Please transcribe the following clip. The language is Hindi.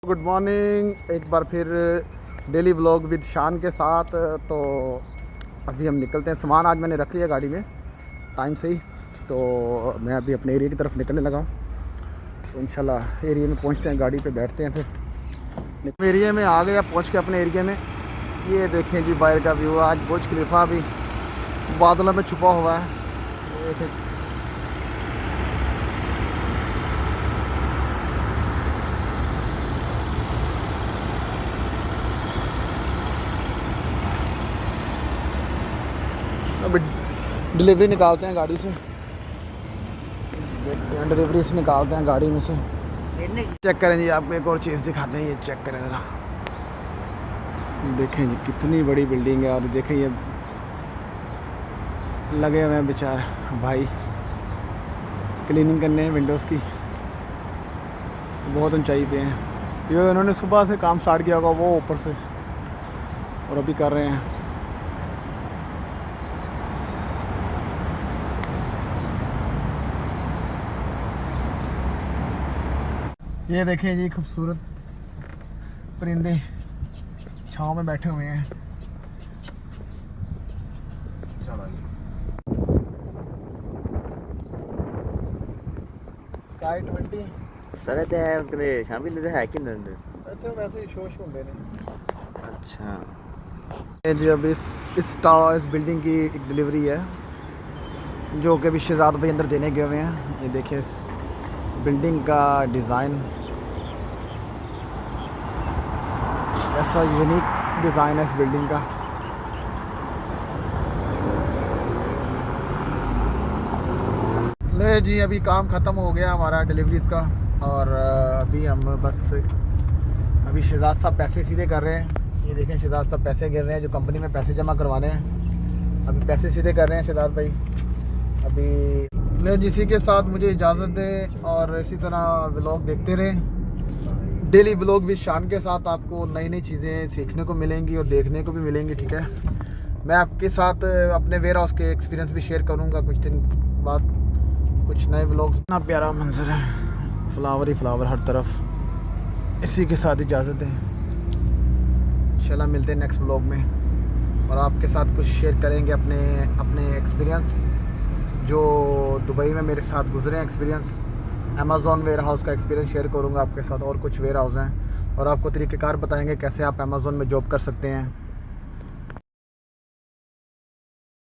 गुड मॉर्निंग, एक बार फिर डेली व्लॉग विद शान के साथ। तो अभी हम निकलते हैं। सामान आज मैंने रख लिया गाड़ी में टाइम से ही, तो मैं अभी अपने एरिया की तरफ निकलने लगा हूँ। तो इंशाल्लाह एरिया में पहुँचते हैं, गाड़ी पे बैठते हैं। फिर एरिया में आ गया, पहुँच के अपने एरिया में। ये देखें जी बाहर का व्यू। आज बुर्ज खलीफा भी बादलों में छुपा हुआ है। देखें अभी डिलीवरी निकालते हैं गाड़ी से, देखते हैं डिलीवरी से निकालते हैं गाड़ी में से। चेक करें जी, आपको एक और चीज़ दिखाते हैं। ये चेक करें ज़रा, देखें जी कितनी बड़ी बिल्डिंग है। और देखें ये लगे हुए हैं बेचारे भाई क्लीनिंग करने विंडोज़ की। बहुत ऊंचाई पे हैं ये, उन्होंने सुबह से काम स्टार्ट किया होगा वो ऊपर से, और अभी कर रहे हैं। ये देखें जी खूबसूरत परिंदे छाँव में बैठे हुए हैं। स्काई 20 सारे ते उतरे शामिल है कि नहीं? ਇੱਥੇ ਵੈਸੇ ਹੀ ਸ਼ੋਸ਼ ਹੁੰਦੇ ਨੇ। अच्छा, ये जी अब इस बिल्डिंग की एक डिलीवरी है जो कि अभी शहजाद भाई अंदर देने गए हुए हैं। ये देखिए इस बिल्डिंग का डिज़ाइन, ऐसा यूनिक डिज़ाइन है इस बिल्डिंग का। ले जी अभी काम ख़त्म हो गया हमारा डिलीवरीज का, और अभी हम बस अभी शहजाद साहब पैसे सीधे कर रहे हैं। ये देखें शहजाद साहब पैसे गिर रहे हैं, जो कंपनी में पैसे जमा करवाने हैं। अभी पैसे सीधे कर रहे हैं शहजाद भाई अभी। ले जिसी के साथ मुझे इजाज़त दें, और इसी तरह व्लॉग देखते रहें। डेली व्लॉग विद शान के साथ आपको नई नई चीज़ें सीखने को मिलेंगी और देखने को भी मिलेंगी, ठीक है। मैं आपके साथ अपने वेयर हाउस के एक्सपीरियंस भी शेयर करूँगा कुछ दिन बाद, कुछ नए व्लॉग्स। इतना प्यारा मंजर है, फ्लावर ही फ्लावर हर तरफ। इसी के साथ इजाज़त दें, इंशाल्लाह मिलते हैं नेक्स्ट व्लॉग में, और आपके साथ कुछ शेयर करेंगे अपने एक्सपीरियंस जो दुबई में मेरे साथ गुजरे हैं। एक्सपीरियंस अमेज़ॉन वेयर हाउस का एक्सपीरियंस शेयर करूंगा आपके साथ, और कुछ वेयर हाउस हैं, और आपको तरीक़ेकार बताएंगे कैसे आप अमेज़ॉन में जॉब कर सकते हैं।